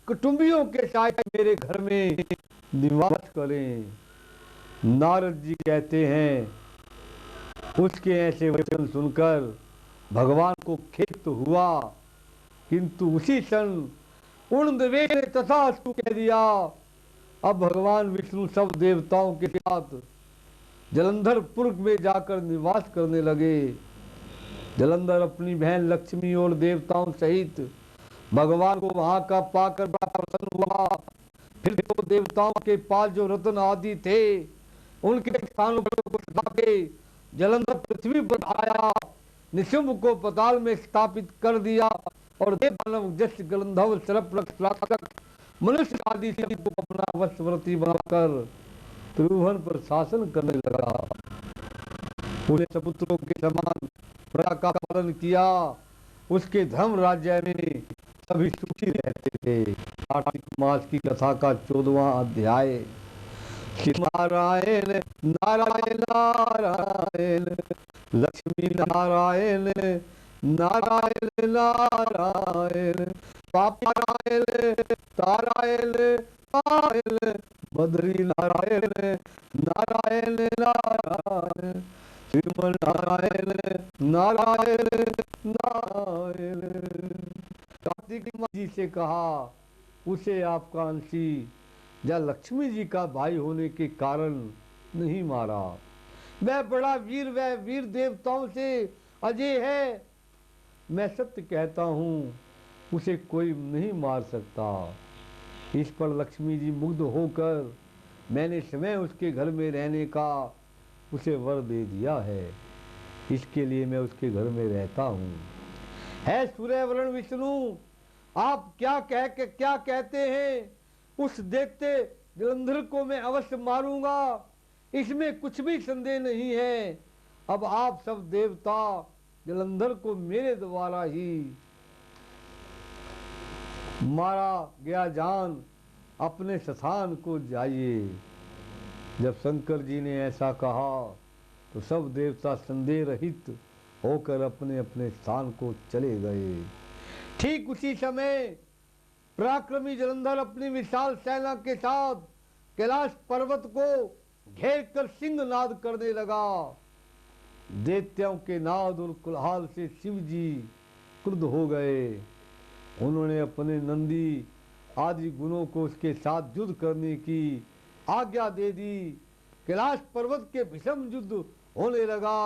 कुटुंबियों के साथ मेरे घर में निवास करें। नारद जी कहते हैं, उसके ऐसे वचन सुनकर भगवान को खेद तो हुआ, किंतु उसी क्षण उड़नदेवे ने तथास्तु कह दिया। अब भगवान विष्णु सब देवताओं के साथ जलंधरपुर में जाकर निवास करने लगे। जलंधर अपनी बहन लक्ष्मी और देवताओं सहित भगवान को वहां का पाकर बड़ा प्रसन्न हुआ। फिर तो देवताओं के पास जो रत्न आदि थे उनके स्थानों पर जाके जलंधर पृथ्वी पर आया, निशुंभ को पताल में स्थापित कर दिया और देवदानव जस गंधर्व सर्प मनुष्य आदि को अपना वशवर्ती बनाकर त्रिभुवन पर शासन करने लगा। पूरे सपुत्रों के समान प्रजा का पालन किया। उसके धर्म राज्य में सभी सुखी रहते थे। कार्तिक मास की कथा का 14वां अध्याय। नारायण नारायण नारायण लक्ष्मी नारायण नारायण नारायण पापारायण तारायण नारायण बद्री नारायण नारायण नारायण श्रीमन नारायण नारायण नारायण। कार्तिक जी से कहा, उसे आपका अंशी या लक्ष्मी जी का भाई होने के कारण नहीं मारा। वह बड़ा वीर, वह वीर देवताओं से अजय है। मैं सत्य कहता हूँ, उसे कोई नहीं मार सकता। इस पर लक्ष्मी जी मुग्ध होकर मैंने स्वयं उसके घर में रहने का उसे वर दे दिया है। इसके लिए मैं उसके घर में रहता हूँ। है सूर्यवरण विष्णु, आप क्या कहते हैं? उस देखते जलंधर को मैं अवश्य मारूंगा, इसमें कुछ भी संदेह नहीं है। अब आप सब देवता जलंधर को मेरे द्वारा ही मारा गया जान अपने स्थान को जाइए। जब शंकर जी ने ऐसा कहा तो सब देवता संदेह रहित होकर अपने अपने स्थान को चले गए। ठीक उसी समय पराक्रमी जलंधर अपनी विशाल सेना के साथ कैलाश पर्वत को घेर कर सिंह नाद करने लगा। दैत्यों के नाद और कुल्हाल से शिव जी क्रुद्ध हो गए। उन्होंने अपने नंदी आदि गुणों को उसके साथ युद्ध करने की आज्ञा दे दी। कैलाश पर्वत के भीषण युद्ध होने लगा।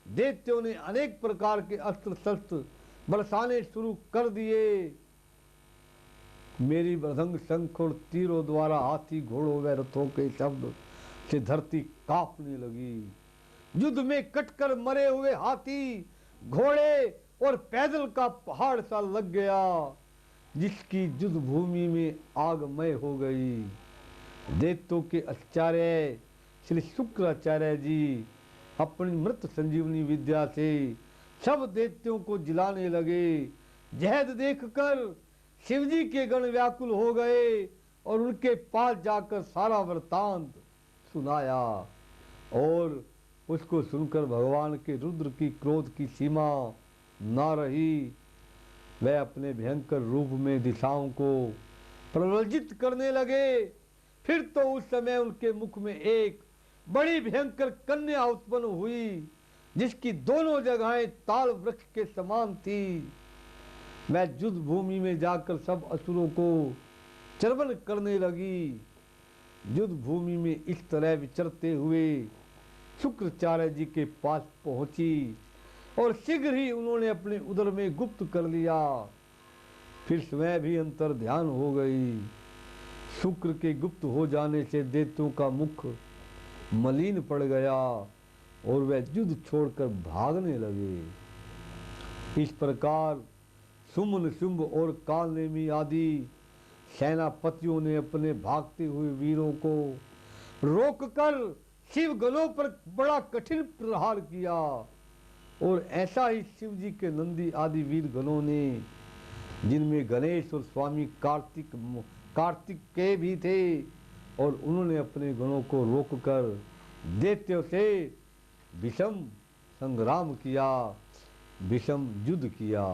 दैत्यों ने अनेक प्रकार के अस्त्र शस्त्र बरसाने शुरू कर दिए। मेरी मृदंग शंख और तीरों द्वारा हाथी घोड़ों व रथों के शब्द से धरती कांपने लगी। युद्ध में कटकर मरे हुए हाथी घोड़े और पैदल का पहाड़ सा लग गया, जिसकी युद्ध भूमि में आगमय हो गई। दैत्यों के आचार्य श्री शुक्राचार्य जी अपनी मृत संजीवनी विद्या से सब दैत्यों को जिलाने लगे। जहद देखकर शिवजी के गण व्याकुल हो गए और उनके पास जाकर सारा वृतांत सुनाया। और उसको सुनकर भगवान के रुद्र की क्रोध की सीमा ना रही। वह अपने भयंकर रूप में दिशाओं को प्रवज्जित करने लगे। फिर तो उस समय उनके मुख में एक बड़ी भयंकर कन्या उत्पन्न हुई, जिसकी दोनों जगहें ताल वृक्ष के समान थी। वह युद्ध भूमि में जाकर सब असुरों को चर्वण करने लगी। युद्ध भूमि में इस तरह विचरते हुए शुक्राचार्य जी के पास पहुंची और शीघ्र ही उन्होंने अपने उदर में गुप्त कर लिया। फिर स्वयं भी अंतर ध्यान हो गई। शुक्र के गुप्त हो जाने से दैत्यों का मुख मलिन पड़ गया और वह युद्ध छोड़कर भागने लगे। इस प्रकार सुमन शुंभ और कालनेमी आदि सेनापतियों ने अपने भागते हुए वीरों को रोककर शिव गणों पर बड़ा कठिन प्रहार किया। और ऐसा ही शिव जी के नंदी आदि वीर गणों ने, जिनमें गणेश और स्वामी कार्तिक के भी थे, और उन्होंने अपने गणों को रोककर दैत्यों से विषम संग्राम किया, विषम युद्ध किया।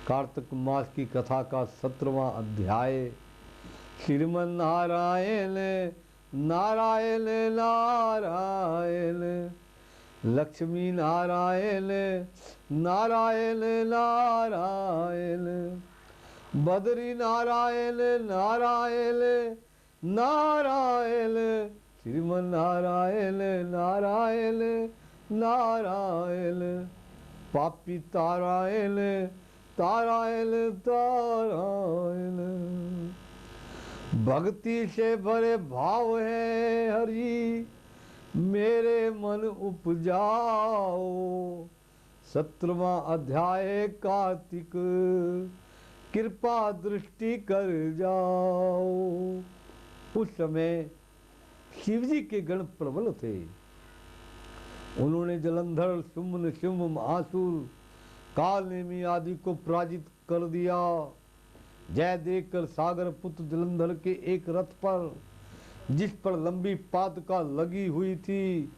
कार्तिक मास की कथा का 17वां अध्याय। श्रीमन नारायण नारायण नारायण, लक्ष्मी नारायण नारायण नारायण, बद्री नारायण नारायण नारायण, श्रीमन नारायण नारायण नारायण, पापी तारायण तारायण तारायण। भक्ति से भरे भाव है हरि, मेरे मन उपजाओ। 17वां अध्याय कार्तिक, कृपा दृष्टि कर जाओ। उस समय शिव जी के गण प्रबल थे। उन्होंने जलंधर, शुम्भ शुम्भ, महासुर, काल नेमी आदि को पराजित कर दिया। जय देखकर सागर पुत्र जलंधर के एक रथ पर, जिस पर लंबी पादुका लगी हुई थी,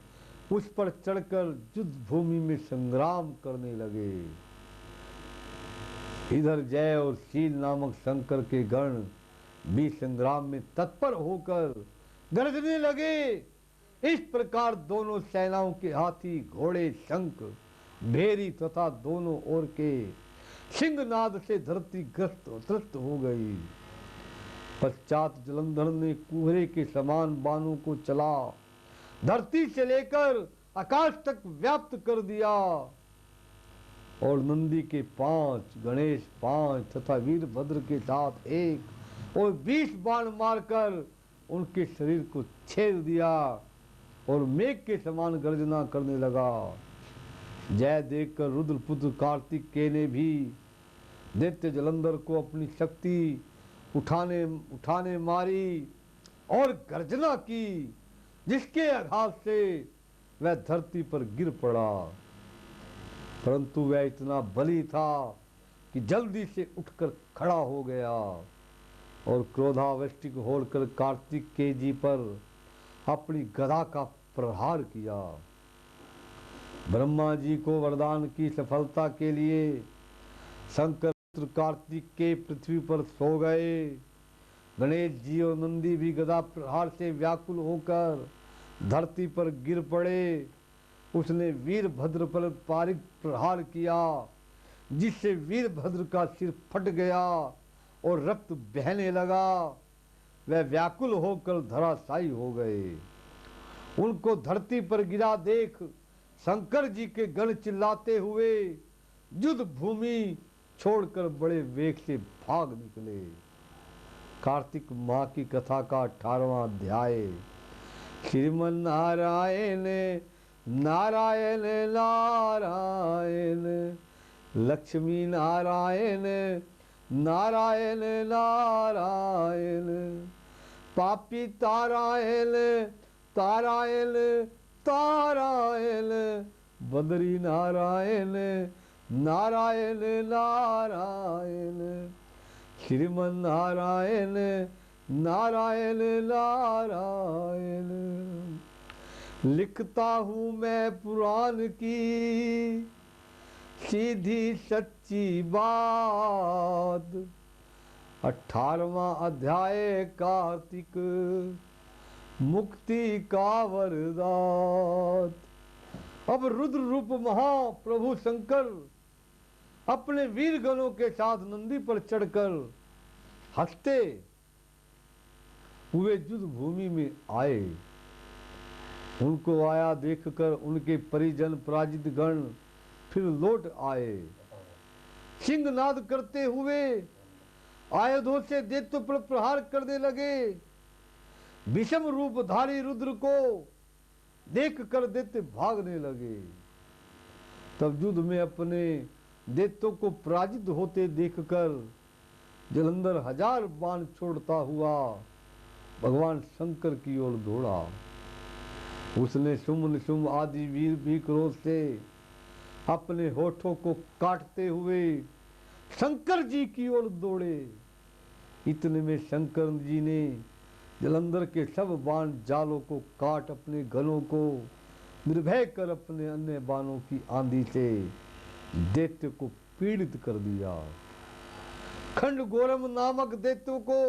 उस पर चढ़कर युद्ध भूमि में संग्राम करने लगे। इधर जय और शील नामक शंकर के गण भी संग्राम में तत्पर होकर गरजने लगे। इस प्रकार दोनों सेनाओं के हाथी, घोड़े, शंख, भेरी तथा दोनों ओर के सिंहनाद से धरती त्रस्त हो गई। पश्चात जलंधर ने कुहरे के समान बाणों को चला धरती से लेकर आकाश तक व्याप्त कर दिया, और नंदी के 5, गणेश 5 तथा वीरभद्र के साथ 1 और 20 बाण मारकर उनके शरीर को छेद दिया और मेघ के समान गर्जना करने लगा। जय देखकर रुद्रपुत्र कार्तिकेय ने भी दैत्य जलंधर को अपनी शक्ति उठाने मारी और गर्जना की, जिसके आघात से वह धरती पर गिर पड़ा। परंतु वह इतना बली था कि जल्दी से उठकर खड़ा हो गया और क्रोधावृष्टि होकर कार्तिकेय जी पर अपनी गदा का प्रहार किया। ब्रह्मा जी को वरदान की सफलता के लिए शंकर पुत्र कार्तिकेय पृथ्वी पर सो गए। गणेश जी और नंदी भी गदा प्रहार से व्याकुल होकर धरती पर गिर पड़े। उसने वीरभद्र पर पारिक प्रहार किया, जिससे वीरभद्र का सिर फट गया और रक्त बहने लगा। वह व्याकुल होकर धराशायी हो गए। उनको धरती पर गिरा देख शंकर जी के गण चिल्लाते हुए युद्ध भूमि छोड़कर बड़े वेग से भाग निकले। कार्तिक माह की कथा का 18वां अध्याय। श्रीमन नारायण नारायण नारायण, लक्ष्मी नारायण नारायण नारायण, पापी तारायण तारायण तारायण, बद्री नारायण नारायण नारायण, श्रीमन नारायण नारायण नारायण। लिखता हूँ मैं पुराण की सीधी सच्ची बात। 18वां अध्याय कार्तिक, मुक्ति का वरदान। अब रुद्र रूप महाप्रभु शंकर अपने वीर गणों के साथ नंदी पर चढ़कर हंसते हुए युद्ध भूमि में आए। उनको आया देखकर उनके परिजन पराजित गण फिर लौट आए। सिंहनाद करते हुए आयुधों से दैत्यों पर प्रहार करने लगे। विषम रूपधारी रुद्र को देख कर दैत्य भागने लगे। तब युद्ध में अपने दैत्यों को पराजित होते देखकर जलंधर 1000 बाण छोड़ता हुआ भगवान शंकर की ओर दौड़ा। उसने शुम्भ निशुम्भ आदि वीर भी क्रोध से अपने होठों को काटते हुए शंकर जी की ओर दौड़े। इतने में शंकर जी ने जलंधर के सब बाण जालों को काट अपने गलों को निर्भय कर अपने अन्य बाणों की आंधी से दैत्य को पीड़ित कर दिया। खंडगोरम नामक दैत्य को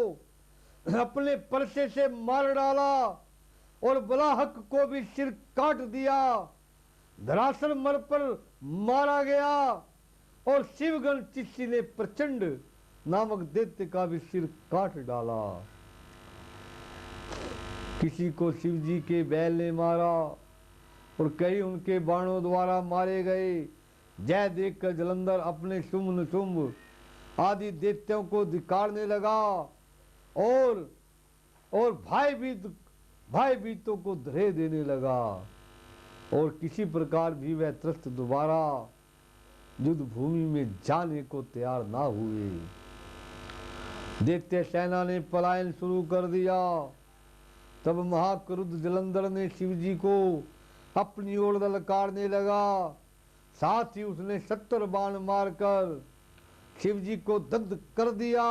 अपने परसे से मार डाला और बलाहक को भी सिर काट दिया। धरासर मर पर मारा गया और शिवगण चिस्सी ने प्रचंड नामक दैत्य का भी सिर काट डाला। किसी को शिवजी के बैल ने मारा और कई उनके बाणों द्वारा मारे गए। जय देखकर जलंधर अपने शुंभ निशुंभ आदि दैत्यों को धिक्कारने लगा और भयभीतों को धैर्य देने लगा और किसी प्रकार भी वह त्रस्त दोबारा युद्ध भूमि में जाने को तैयार ना हुए। दैत्य सेना ने पलायन शुरू कर दिया। तब महाक्रुद्ध जलंधर ने शिवजी को अपनी ओर ललकारने लगा। साथ ही उसने 70 बाण मारकर शिवजी को दग्ध कर दिया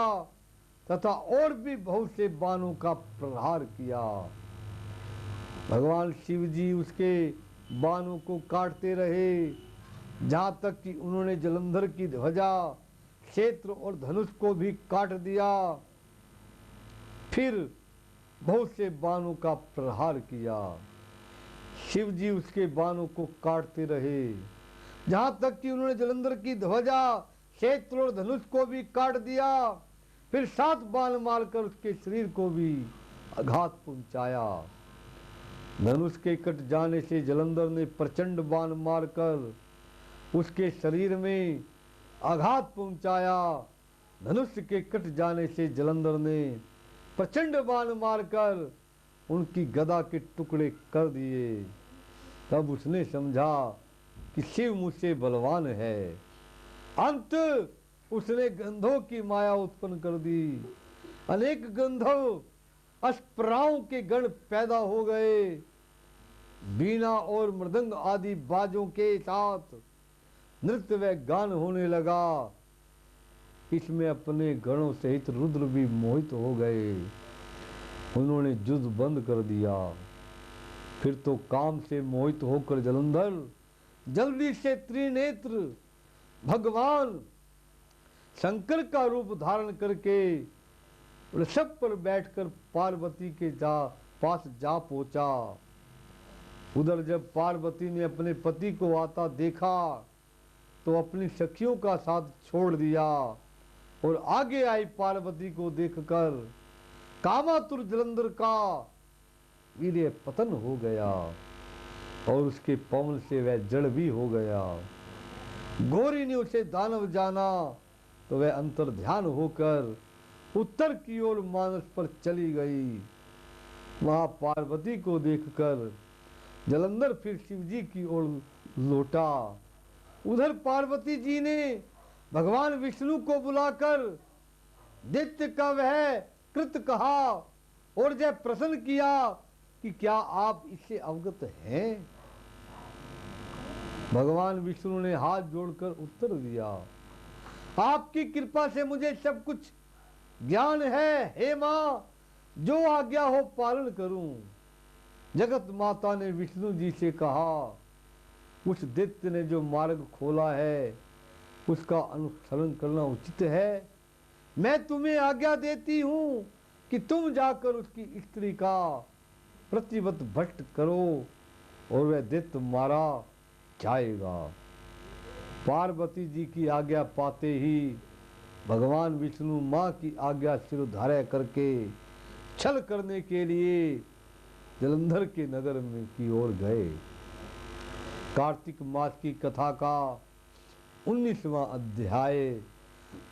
तथा और भी बहुत से बाणों का प्रहार किया। भगवान शिवजी उसके बाणों को काटते रहे, जहां तक कि उन्होंने जलंधर की ध्वजा, क्षेत्र और धनुष को भी काट दिया। फिर बहुत से बाणों का प्रहार किया। शिवजी उसके बाणों को काटते रहे, जहां तक कि उन्होंने जलंधर की ध्वजा, क्षेत्र और धनुष को भी काट दिया। फिर 7 बाण मारकर उसके शरीर को भी आघात पहुंचाया। धनुष के कट जाने से जलंधर ने प्रचंड बाण मारकर उसके शरीर में आघात पहुंचाया। धनुष के कट जाने से जलंधर ने प्रचंड बाण मारकर उनकी गदा के टुकड़े कर दिए। तब उसने समझा कि शिव मुझसे बलवान है। अंत उसने गंधों की माया उत्पन्न कर दी। अनेक गंधर्व अश्पराओं के गण पैदा हो गए। बीना और मृदंग आदि बाजों के साथ नृत्य व गान होने लगा। इसमें अपने गणों सहित रुद्र भी मोहित हो गए। उन्होंने युद्ध बंद कर दिया। फिर तो काम से मोहित होकर जलंधर जल्दी से त्रिनेत्र भगवान शंकर का रूप धारण करके ऋषभ पर बैठकर पार्वती के पास जा पहुंचा। उधर जब पार्वती ने अपने पति को आता देखा तो अपनी सखियों का साथ छोड़ दिया और आगे आई पार्वती को देखकर कामातुर जलंधर का वीर्य पतन हो गया और उसके पवन से वह जड़ भी हो गया। गौरी ने उसे दानव जाना तो वह अंतर ध्यान होकर उत्तर की ओर मानस पर चली गई। वहां पार्वती को देखकर जलंधर फिर शिवजी की ओर लौटा। उधर पार्वती जी ने भगवान विष्णु को बुलाकर दैत्य का वह कृत कहा और जब प्रश्न किया कि क्या आप इससे अवगत हैं। भगवान विष्णु ने हाथ जोड़कर उत्तर दिया, आपकी कृपा से मुझे सब कुछ ज्ञान है। हे माँ, जो आज्ञा हो पालन करूं। जगत माता ने विष्णु जी से कहा, उस दैत्य ने जो मार्ग खोला है उसका अनुसरण करना उचित है। मैं तुम्हें आज्ञा देती हूं कि तुम जाकर उसकी स्त्री का प्रतिवत भ्रष्ट करो और वह दैत्य मारा जाएगा। पार्वती जी की आज्ञा पाते ही भगवान विष्णु माँ की आज्ञा सिरोधार्य करके छल करने के लिए जलंधर के नगर में की ओर गए। कार्तिक मास की कथा का 19वां अध्याय।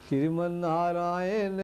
श्रीमन नारायण